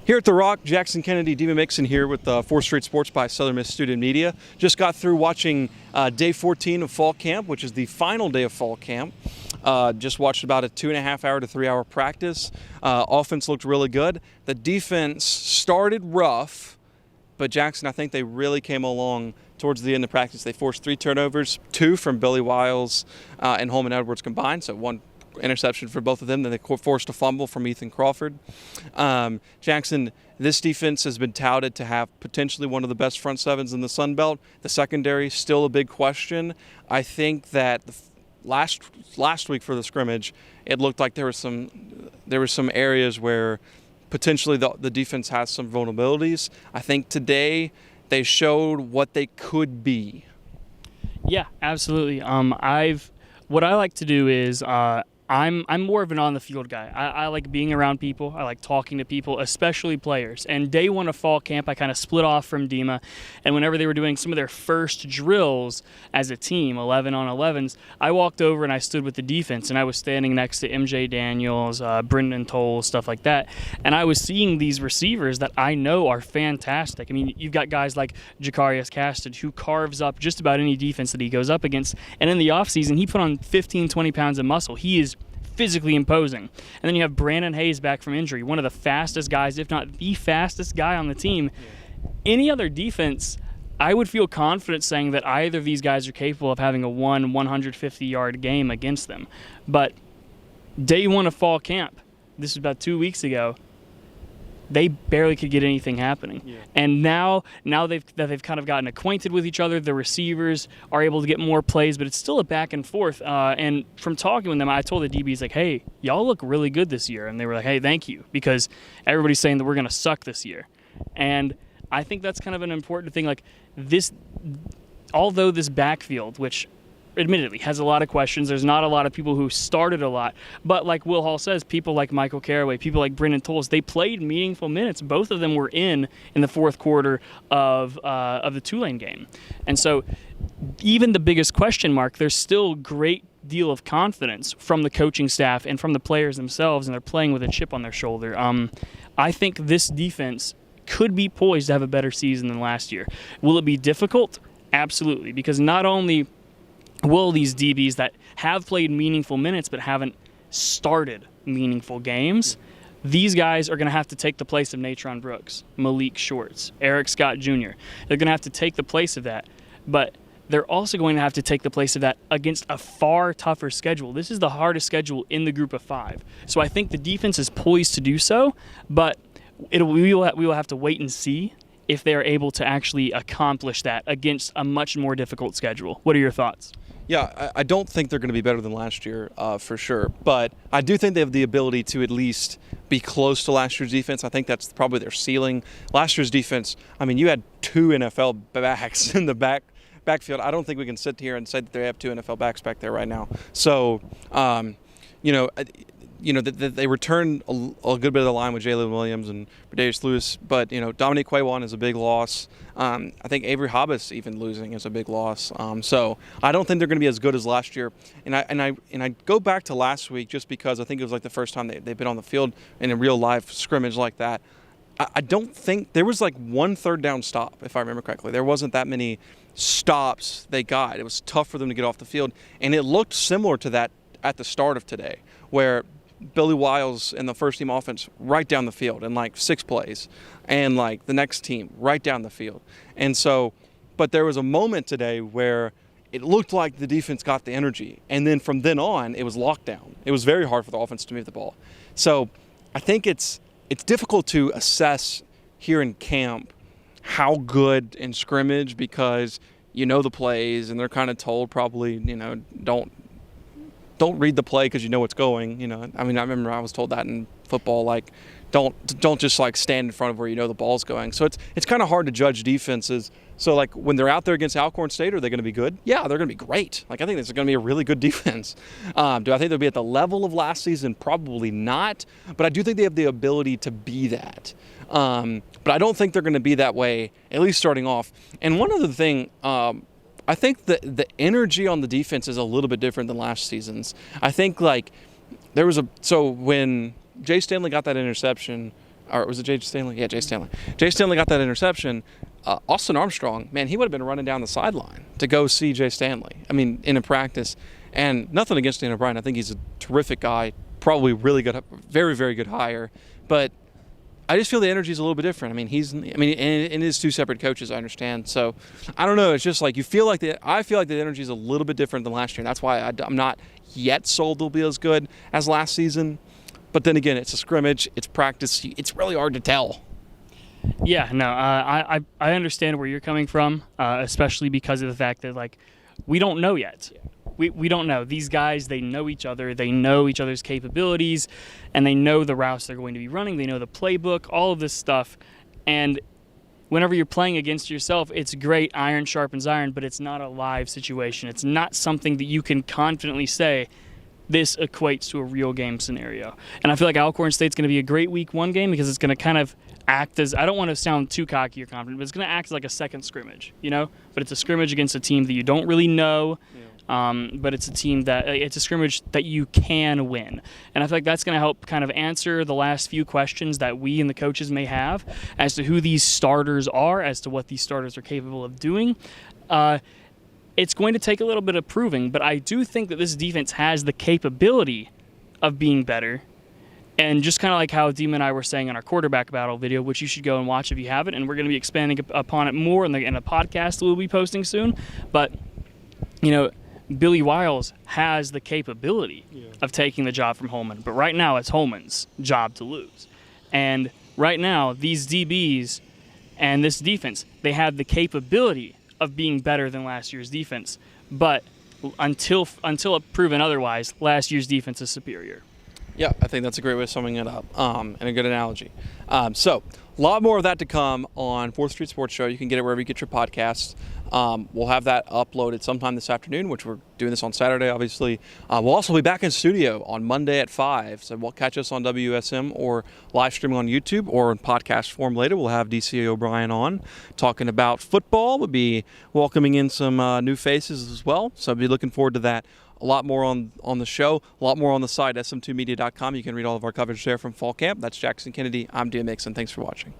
Here at The Rock, Jackson Kennedy, Dima Mixon here with 4th Street Sports by Southern Miss Student Media. Just got through watching day 14 of fall camp, which is the final day of fall camp. Just watched about a 2.5 hour to 3 hour practice. Offense looked really good. The defense started rough, but Jackson, I think they really came along towards the end of practice. They forced 3 turnovers, 2 from Billy Wiles and Holman Edwards combined, so 1 interception for both of them. Then they forced a fumble from Ethan Crawford. Jackson, this defense has been touted to have potentially one of the best front sevens in the Sun Belt. The secondary, still a big question. I think that last week for the scrimmage, it looked like there were some areas where potentially the defense has some vulnerabilities. I think today they showed what they could be. Yeah, absolutely. What I like to do is I'm more of an on-the-field guy. I like being around people. I like talking to people, especially players. And day 1 of fall camp, I kind of split off from Dima. And whenever they were doing some of their first drills as a team, 11 on 11s, I walked over and I stood with the defense. And I was standing next to MJ Daniels, Brendan Toll, stuff like that. And I was seeing these receivers that I know are fantastic. I mean, you've got guys like Jacarius Casted, who carves up just about any defense that he goes up against. And in the offseason, he put on 15, 20 pounds of muscle. He is physically imposing. And then you have Brandon Hayes back from injury, one of the fastest guys, if not the fastest guy on the team. Any other defense, I would feel confident saying that either of these guys are capable of having a 150-yard game against them. But day 1 of fall camp, this was about 2 weeks ago, they barely could get anything happening. Yeah. And now they've kind of gotten acquainted with each other, the receivers are able to get more plays, but it's still a back and forth. And from talking with them, I told the DBs, like, hey, y'all look really good this year. And they were like, hey, thank you, because everybody's saying that we're going to suck this year. And I think that's kind of an important thing. Like this, although this backfield, which admittedly has a lot of questions, there's not a lot of people who started a lot, but like Will Hall says, people like Michael Caraway, people like Brendan Tolles, they played meaningful minutes. Both of them were in the fourth quarter of the Tulane game. And so even the biggest question mark, there's still great deal of confidence from the coaching staff and from the players themselves, and they're playing with a chip on their shoulder. I think this defense could be poised to have a better season than last year. Will it be difficult? Absolutely, because not only will these DBs that have played meaningful minutes but haven't started meaningful games, these guys are going to have to take the place of Natron Brooks, Malik Shorts, Eric Scott Jr. They're going to have to take the place of that, but they're also going to have to take the place of that against a far tougher schedule. This is the hardest schedule in the group of 5. So I think the defense is poised to do so, but we will have to wait and see if they are able to actually accomplish that against a much more difficult schedule. What are your thoughts? Yeah, I don't think they're going to be better than last year for sure, but I do think they have the ability to at least be close to last year's defense. I think that's probably their ceiling. Last year's defense, I mean, you had 2 NFL backs in the backfield. I don't think we can sit here and say that they have 2 NFL backs back there right now. So, they returned a good bit of the line with Jalen Williams and Bradarius Lewis, but Dominique Quaywan is a big loss. I think Avery Hobbs even losing is a big loss. So I don't think they're going to be as good as last year. And I go back to last week just because I think it was like the first time they've been on the field in a real live scrimmage like that. I don't think there was like 1 third down stop, if I remember correctly. There wasn't that many stops they got. It was tough for them to get off the field, and it looked similar to that at the start of today, where Billy Wiles and the first team offense right down the field in like 6 plays, and like the next team right down the field. And so, but there was a moment today where it looked like the defense got the energy, and then from then on it was lockdown. It was very hard for the offense to move the ball. So I think it's difficult to assess here in camp how good in scrimmage, because the plays and they're kind of told probably don't read the play because you know it's going. I mean, I remember I was told that in football, like don't just like stand in front of where you know the ball's going. So it's kind of hard to judge defenses. So like when they're out there against Alcorn State, are they going to be good? Yeah, they're going to be great. Like I think this is going to be a really good defense. Do I think they'll be at the level of last season? Probably not. But I do think they have the ability to be that. But I don't think they're going to be that way, at least starting off. And one other thing, I think the energy on the defense is a little bit different than last season's. I think like when Jay Stanley got that interception, or was it Jay Stanley? Yeah, Jay Stanley. Jay Stanley got that interception. Austin Armstrong, man, he would have been running down the sideline to go see Jay Stanley. I mean, in a practice. And nothing against Dan O'Brien. I think he's a terrific guy, probably really good, very, very good hire. But I just feel the energy is a little bit different. I mean, and it is two separate coaches, I understand. So I don't know. It's just like I feel like the energy is a little bit different than last year. And that's why I'm not yet sold they'll be as good as last season. But then again, it's a scrimmage, it's practice. It's really hard to tell. Yeah, no, I understand where you're coming from, especially because of the fact that, like, we don't know yet. We don't know. These guys, they know each other. They know each other's capabilities, and they know the routes they're going to be running. They know the playbook, all of this stuff. And whenever you're playing against yourself, it's great. Iron sharpens iron, but it's not a live situation. It's not something that you can confidently say, this equates to a real game scenario. And I feel like Alcorn State's going to be a great week one game because it's going to kind of act as, I don't want to sound too cocky or confident, but it's going to act like a second scrimmage, But it's a scrimmage against a team that you don't really know. Yeah. But it's a scrimmage that you can win. And I feel like that's going to help kind of answer the last few questions that we and the coaches may have as to who these starters are, as to what these starters are capable of doing. It's going to take a little bit of proving, but I do think that this defense has the capability of being better. And just kind of like how Dima and I were saying in our quarterback battle video, which you should go and watch if you haven't, and we're going to be expanding upon it more in a podcast that we'll be posting soon. But, Billy Wiles has the capability of taking the job from Holman, but right now it's Holman's job to lose. And right now, these DBs and this defense, they have the capability of being better than last year's defense, but until proven otherwise, last year's defense is superior. Yeah, I think that's a great way of summing it up, and a good analogy. So, a lot more of that to come on 4th Street Sports Show. You can get it wherever you get your podcasts. We'll have that uploaded sometime this afternoon, which we're doing this on Saturday, obviously. We'll also be back in studio on Monday at 5. So we'll catch us on WSM or live streaming on YouTube or in podcast form later. We'll have DC O'Brien on talking about football. We'll be welcoming in some new faces as well. So I'll be looking forward to that. A lot more on the show, a lot more on the site, sm2media.com. You can read all of our coverage there from fall camp. That's Jackson Kennedy. I'm Dima Mixon. Thanks for watching.